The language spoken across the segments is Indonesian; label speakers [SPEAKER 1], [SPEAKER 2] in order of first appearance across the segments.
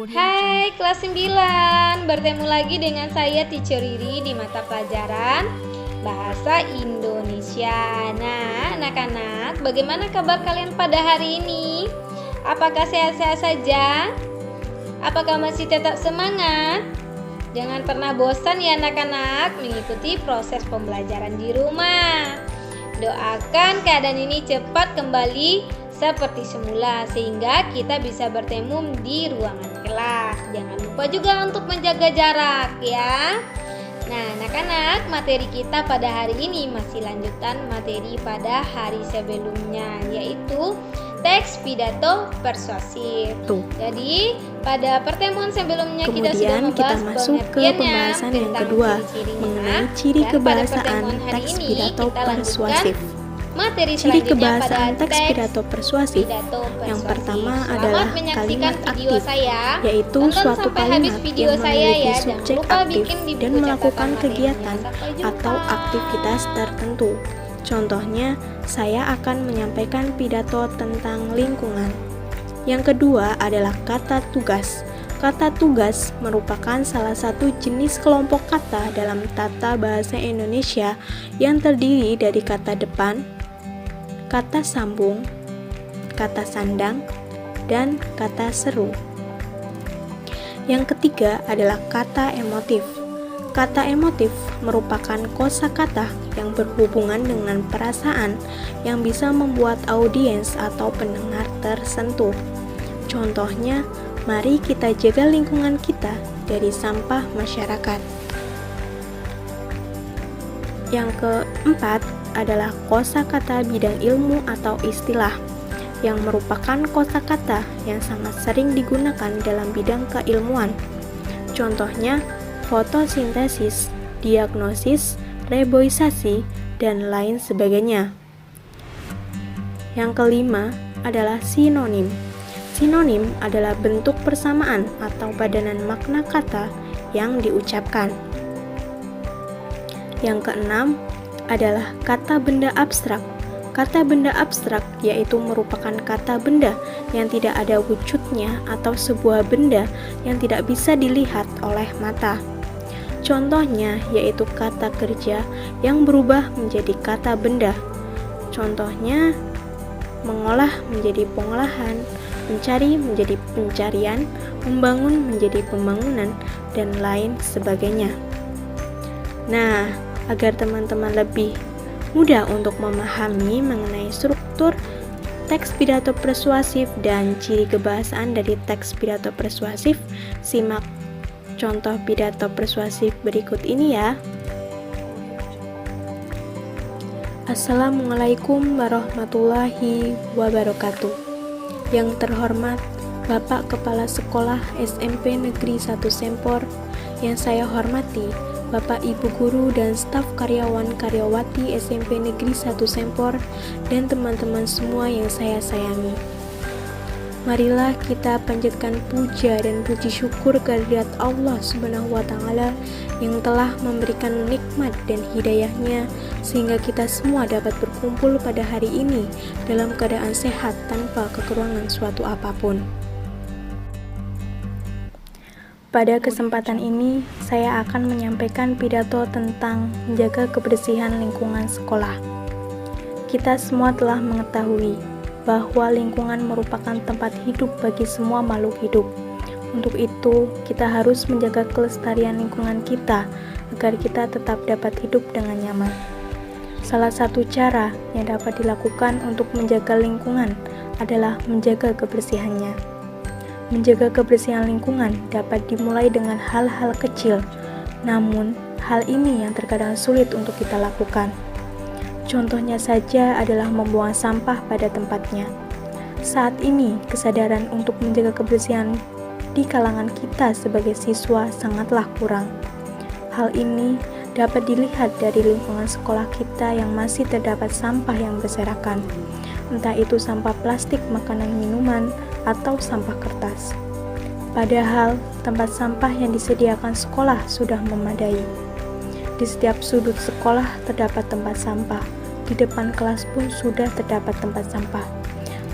[SPEAKER 1] Hai kelas 9, bertemu lagi dengan saya Teacher Riri di mata pelajaran Bahasa Indonesia. Nah anak-anak, bagaimana kabar kalian pada hari ini? Apakah sehat-sehat saja? Apakah masih tetap semangat? Jangan pernah bosan ya anak-anak mengikuti proses pembelajaran di rumah. Doakan keadaan ini cepat kembali seperti semula sehingga kita bisa bertemu di ruangan kelas. Jangan lupa juga untuk menjaga jarak ya. Nah anak-anak, materi kita pada hari ini masih lanjutan materi pada hari sebelumnya, yaitu teks pidato persuasif. Jadi pada pertemuan sebelumnya
[SPEAKER 2] Kemudian
[SPEAKER 1] kita sudah membahas
[SPEAKER 2] kita masuk ke pembahasan yang kedua mengenai ciri kebahasaan teks pidato persuasif.
[SPEAKER 1] Materi
[SPEAKER 2] Ciri
[SPEAKER 1] selanjutnya
[SPEAKER 2] kebahasaan
[SPEAKER 1] pada
[SPEAKER 2] teks pidato persuasif yang pertama adalah kalimat aktif, yaitu suatu kalimat yang memiliki subjek aktif dan melakukan kegiatan atau aktivitas tertentu. Contohnya, saya akan menyampaikan pidato tentang lingkungan. Yang kedua adalah kata tugas. Kata tugas merupakan salah satu jenis kelompok kata dalam tata bahasa Indonesia yang terdiri dari kata depan, kata sambung, kata sandang, dan kata seru. Yang ketiga adalah kata emotif. Kata emotif merupakan kosakata yang berhubungan dengan perasaan yang bisa membuat audiens atau pendengar tersentuh. Contohnya, mari kita jaga lingkungan kita dari sampah masyarakat. Yang keempat adalah kosakata bidang ilmu atau istilah, yang merupakan kosakata yang sangat sering digunakan dalam bidang keilmuan. Contohnya, fotosintesis, diagnosis, reboisasi, dan lain sebagainya. Yang kelima adalah sinonim. Sinonim adalah bentuk persamaan atau padanan makna kata yang diucapkan. Yang keenam adalah kata benda abstrak. Kata benda abstrak yaitu merupakan kata benda yang tidak ada wujudnya atau sebuah benda yang tidak bisa dilihat oleh mata. Contohnya yaitu kata kerja yang berubah menjadi kata benda. Contohnya mengolah menjadi pengolahan, mencari menjadi pencarian, membangun menjadi pembangunan, dan lain sebagainya. Nah, agar teman-teman lebih mudah untuk memahami mengenai struktur teks pidato persuasif dan ciri kebahasaan dari teks pidato persuasif, simak contoh pidato persuasif berikut ini ya. Assalamualaikum warahmatullahi wabarakatuh. Yang terhormat Bapak Kepala Sekolah SMP Negeri 1 Sempor, yang saya hormati Bapak Ibu Guru dan staf karyawan-karyawati SMP Negeri 1 Sempor dan teman-teman semua yang saya sayangi. Marilah kita panjatkan puja dan puji syukur kehadirat Allah Subhanahu wa Ta'ala yang telah memberikan nikmat dan hidayahnya sehingga kita semua dapat berkumpul pada hari ini dalam keadaan sehat tanpa kekurangan suatu apapun. Pada kesempatan ini, saya akan menyampaikan pidato tentang menjaga kebersihan lingkungan sekolah. Kita semua telah mengetahui bahwa lingkungan merupakan tempat hidup bagi semua makhluk hidup. Untuk itu, kita harus menjaga kelestarian lingkungan kita agar kita tetap dapat hidup dengan nyaman. Salah satu cara yang dapat dilakukan untuk menjaga lingkungan adalah menjaga kebersihannya. Menjaga kebersihan lingkungan dapat dimulai dengan hal-hal kecil, namun hal ini yang terkadang sulit untuk kita lakukan. Contohnya saja adalah membuang sampah pada tempatnya. Saat ini, kesadaran untuk menjaga kebersihan di kalangan kita sebagai siswa sangatlah kurang. Hal ini dapat dilihat dari lingkungan sekolah kita yang masih terdapat sampah yang berserakan, entah itu sampah plastik, makanan, minuman, atau sampah kertas. Padahal, tempat sampah yang disediakan sekolah sudah memadai. Di setiap sudut sekolah terdapat tempat sampah. Di depan kelas pun sudah terdapat tempat sampah.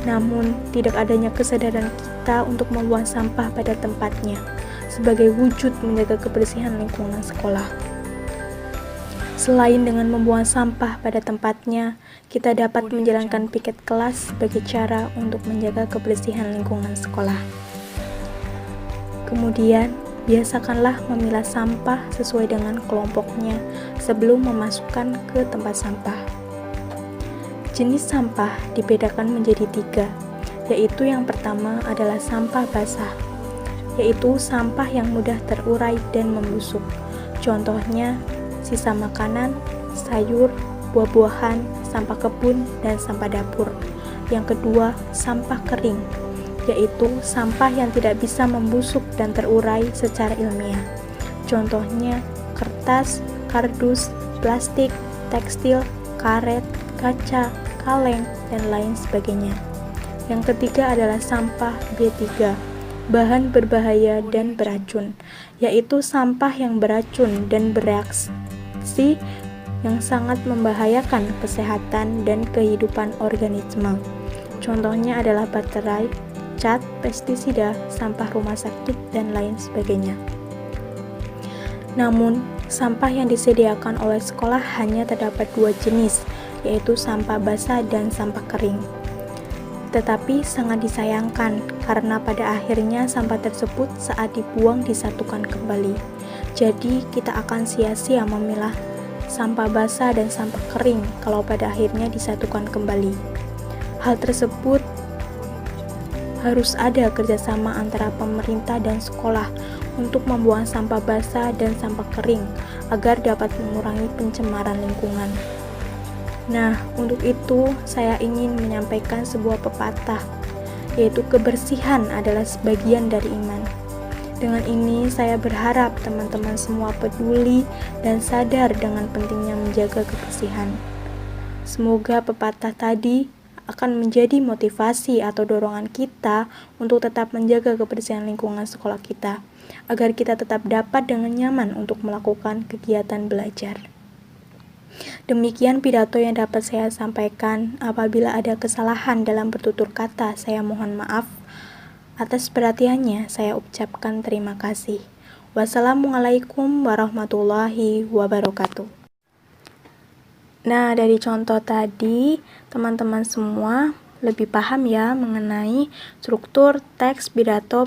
[SPEAKER 2] Namun, tidak adanya kesadaran kita untuk membuang sampah pada tempatnya sebagai wujud menjaga kebersihan lingkungan sekolah. Selain dengan membuang sampah pada tempatnya, kita dapat menjalankan piket kelas sebagai cara untuk menjaga kebersihan lingkungan sekolah. Kemudian, biasakanlah memilah sampah sesuai dengan kelompoknya sebelum memasukkan ke tempat sampah. Jenis sampah dibedakan menjadi 3, yaitu yang pertama adalah sampah basah, yaitu sampah yang mudah terurai dan membusuk. Contohnya, sisa makanan, sayur, buah-buahan, sampah kebun, dan sampah dapur. Yang kedua, sampah kering, yaitu sampah yang tidak bisa membusuk dan terurai secara ilmiah. Contohnya, kertas, kardus, plastik, tekstil, karet, kaca, kaleng, dan lain sebagainya. Yang ketiga adalah sampah B3, bahan berbahaya dan beracun, yaitu sampah yang beracun dan bereaksi yang sangat membahayakan kesehatan dan kehidupan organisme. Contohnya adalah baterai, cat, pestisida, sampah rumah sakit, dan lain sebagainya. Namun, sampah yang disediakan oleh sekolah hanya terdapat 2 jenis, yaitu sampah basah dan sampah kering. Tetapi sangat disayangkan karena pada akhirnya sampah tersebut saat dibuang disatukan kembali. Jadi kita akan sia-sia memilah sampah basah dan sampah kering kalau pada akhirnya disatukan kembali. Hal tersebut harus ada kerjasama antara pemerintah dan sekolah untuk membuang sampah basah dan sampah kering agar dapat mengurangi pencemaran lingkungan. Nah, untuk itu saya ingin menyampaikan sebuah pepatah, yaitu kebersihan adalah sebagian dari iman. Dengan ini, saya berharap teman-teman semua peduli dan sadar dengan pentingnya menjaga kebersihan. Semoga pepatah tadi akan menjadi motivasi atau dorongan kita untuk tetap menjaga kebersihan lingkungan sekolah kita, agar kita tetap dapat dengan nyaman untuk melakukan kegiatan belajar. Demikian pidato yang dapat saya sampaikan. Apabila ada kesalahan dalam bertutur kata, saya mohon maaf. Atas perhatiannya, saya ucapkan terima kasih. Wassalamualaikum warahmatullahi wabarakatuh. Nah, dari contoh tadi, teman-teman semua lebih paham ya mengenai struktur teks pidato